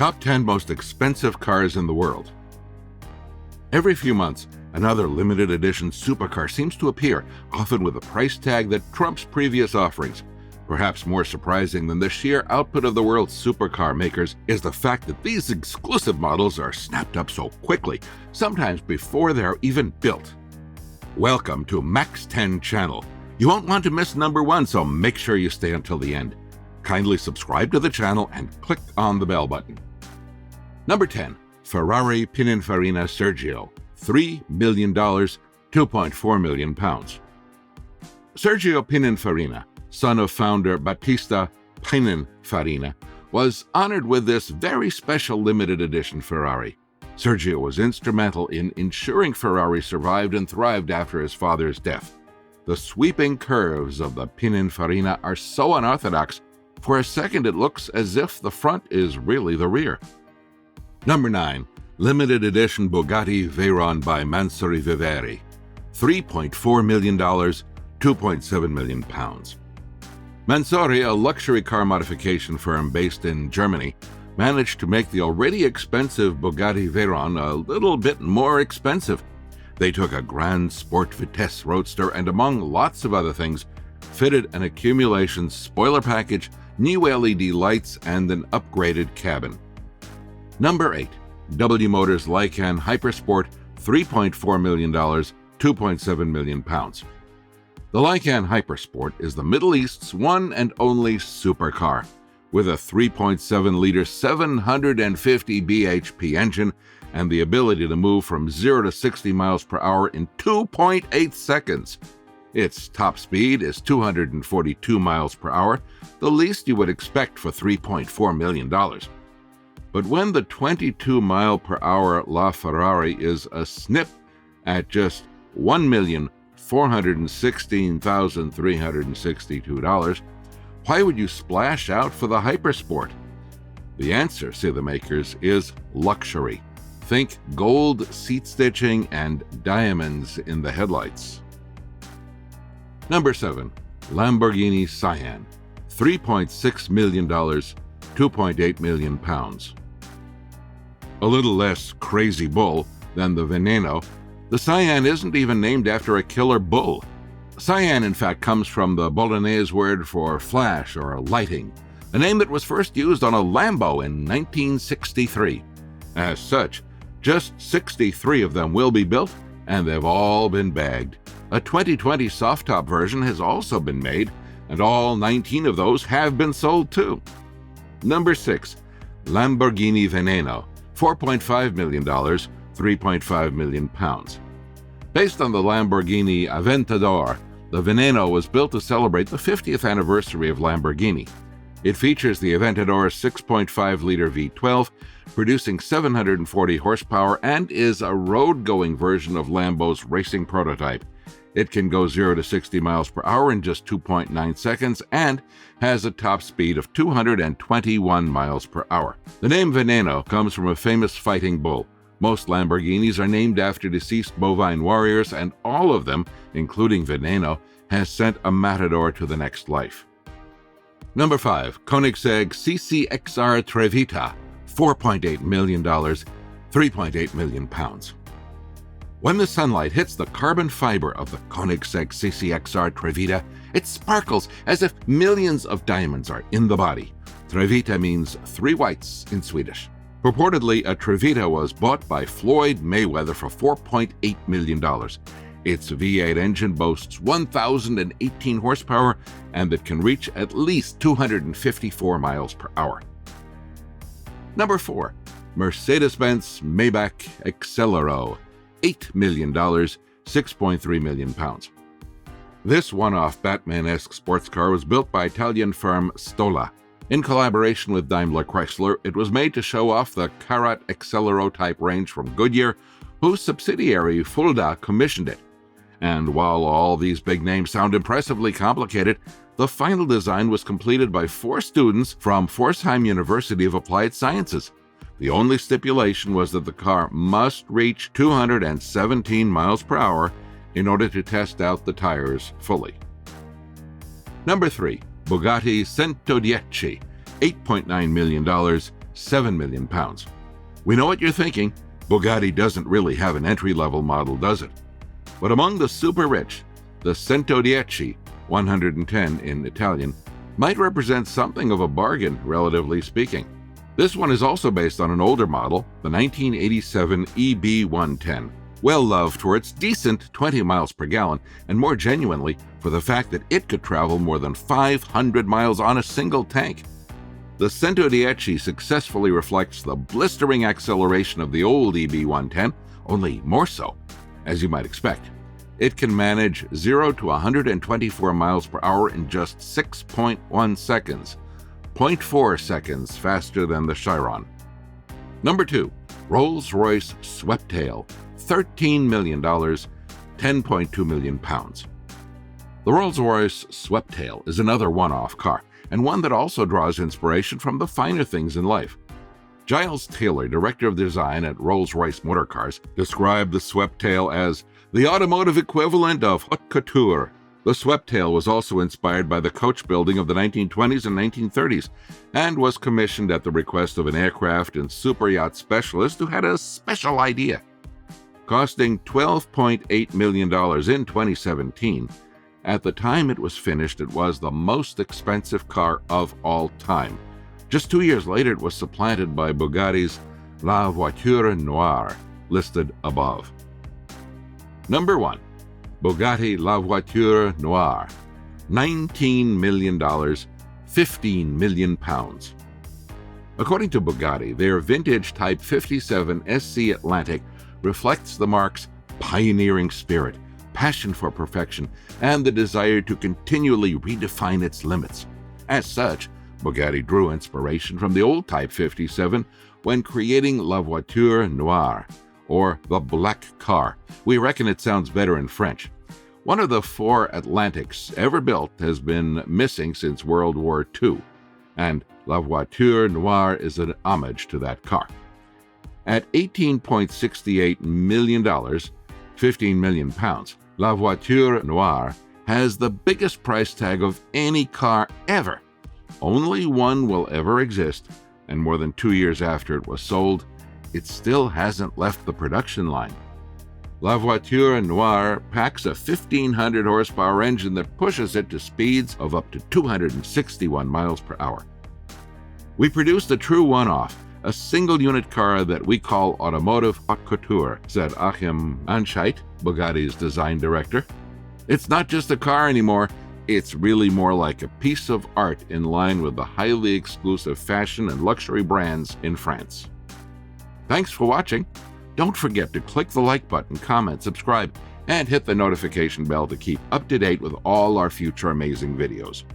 Top 10 most expensive cars in the world. Every few months, another limited edition supercar seems to appear, often with a price tag that trumps previous offerings. Perhaps more surprising than the sheer output of the world's supercar makers is the fact that these exclusive models are snapped up so quickly, sometimes before they're even built. Welcome to Max 10 channel. You won't want to miss number 1, so make sure you stay until the end. Kindly subscribe to the channel and click on the bell button. Number 10. Ferrari Pininfarina Sergio. $3 million, 2.4 million pounds. Sergio Pininfarina, son of founder Battista Pininfarina, was honored with this very special limited edition Ferrari. Sergio was instrumental in ensuring Ferrari survived and thrived after his father's death. The sweeping curves of the Pininfarina are so unorthodox, for a second it looks as if the front is really the rear. Number 9. Limited edition Bugatti Veyron by Mansory Viveri. $3.4 million, 2.7 million pounds. Mansory, a luxury car modification firm based in Germany, managed to make the already expensive Bugatti Veyron a little bit more expensive. They took a Grand Sport Vitesse Roadster and, among lots of other things, fitted an accumulation spoiler package, new LED lights, and an upgraded cabin. Number 8. Motors Lykan Hypersport, $3.4 million, 2.7 million pounds. The Lykan Hypersport is the Middle East's one and only supercar. With a 3.7-liter 750 bhp engine and the ability to move from 0 to 60 miles per hour in 2.8 seconds. Its top speed is 242 miles per hour, the least you would expect for $3.4 million. But when the 22-mile-per-hour LaFerrari is a snip at just $1,416,362, why would you splash out for the Hypersport? The answer, say the makers, is luxury. Think gold seat stitching and diamonds in the headlights. Number 7. Lamborghini Sian. $3.6 million, 2.8 million pounds. A little less crazy bull than the Veneno, the Sian isn't even named after a killer bull. Sian, in fact, comes from the Bolognese word for flash or lighting, a name that was first used on a Lambo in 1963. As such, just 63 of them will be built, and they've all been bagged. A 2020 soft-top version has also been made, and all 19 of those have been sold too. Number 6. Lamborghini Veneno. $4.5 million, 3.5 million pounds. Based on the Lamborghini Aventador, the Veneno was built to celebrate the 50th anniversary of Lamborghini. It features the Aventador's 6.5-liter V12, producing 740 horsepower, and is a road-going version of Lambo's racing prototype. It can go 0 to 60 miles per hour in just 2.9 seconds and has a top speed of 221 miles per hour. The name Veneno comes from a famous fighting bull. Most Lamborghinis are named after deceased bovine warriors, and all of them, including Veneno, has sent a matador to the next life. Number 5. Koenigsegg CCXR Trevita. $4.8 million, 3.8 million pounds. When the sunlight hits the carbon fiber of the Koenigsegg CCXR Trevita, it sparkles as if millions of diamonds are in the body. Trevita means 3 whites in Swedish. Purportedly, a Trevita was bought by Floyd Mayweather for $4.8 million. Its V8 engine boasts 1,018 horsepower, and it can reach at least 254 miles per hour. Number 4. Mercedes-Benz Maybach Exelero. $8 million, 6.3 million pounds. This one-off Batman-esque sports car was built by Italian firm Stola. In collaboration with Daimler Chrysler, it was made to show off the Karat Exelero type range from Goodyear, whose subsidiary Fulda commissioned it. And while all these big names sound impressively complicated, the final design was completed by 4 students from Forsheim University of Applied Sciences. The only stipulation was that the car must reach 217 miles per hour in order to test out the tires fully. Number 3. Bugatti Centodieci. $8.9 million, 7 million pounds. We know what you're thinking. Bugatti doesn't really have an entry-level model, does it? But among the super rich, the Centodieci, 110 in Italian, might represent something of a bargain, relatively speaking. This one is also based on an older model, the 1987 EB110, well-loved for its decent 20 miles per gallon, and more genuinely for the fact that it could travel more than 500 miles on a single tank. The Centodieci successfully reflects the blistering acceleration of the old EB110, only more so, as you might expect. It can manage 0 to 124 miles per hour in just 6.1 seconds, 0.4 seconds faster than the Chiron. Number 2, Rolls-Royce Sweptail, $13 million, 10.2 million pounds. The Rolls-Royce Sweptail is another one-off car, and one that also draws inspiration from the finer things in life. Giles Taylor, director of design at Rolls-Royce Motor Cars, described the Sweptail as the automotive equivalent of haute couture. The Sweptail was also inspired by the coach building of the 1920s and 1930s, and was commissioned at the request of an aircraft and superyacht specialist who had a special idea. Costing $12.8 million in 2017, at the time it was finished, it was the most expensive car of all time. Just 2 years later, it was supplanted by Bugatti's La Voiture Noire, listed above. Number 1. Bugatti La Voiture Noire, $19 million, 15 million pounds. According to Bugatti, their vintage Type 57 SC Atlantic reflects the marque's pioneering spirit, passion for perfection, and the desire to continually redefine its limits. As such, Bugatti drew inspiration from the old Type 57 when creating La Voiture Noire, or the black car. We reckon it sounds better in French. One of the 4 Atlantics ever built has been missing since World War II, and La Voiture Noire is an homage to that car. At $18.68 million, 15 million pounds, La Voiture Noire has the biggest price tag of any car ever. Only one will ever exist, and more than 2 years after it was sold, it still hasn't left the production line. La Voiture Noire packs a 1,500 horsepower engine that pushes it to speeds of up to 261 miles per hour. We produced a true one-off, a single-unit car that we call automotive haute couture, said Achim Anscheit, Bugatti's design director. It's not just a car anymore, it's really more like a piece of art in line with the highly exclusive fashion and luxury brands in France. Thanks for watching. Don't forget to click the like button, comment, subscribe, and hit the notification bell to keep up to date with all our future amazing videos.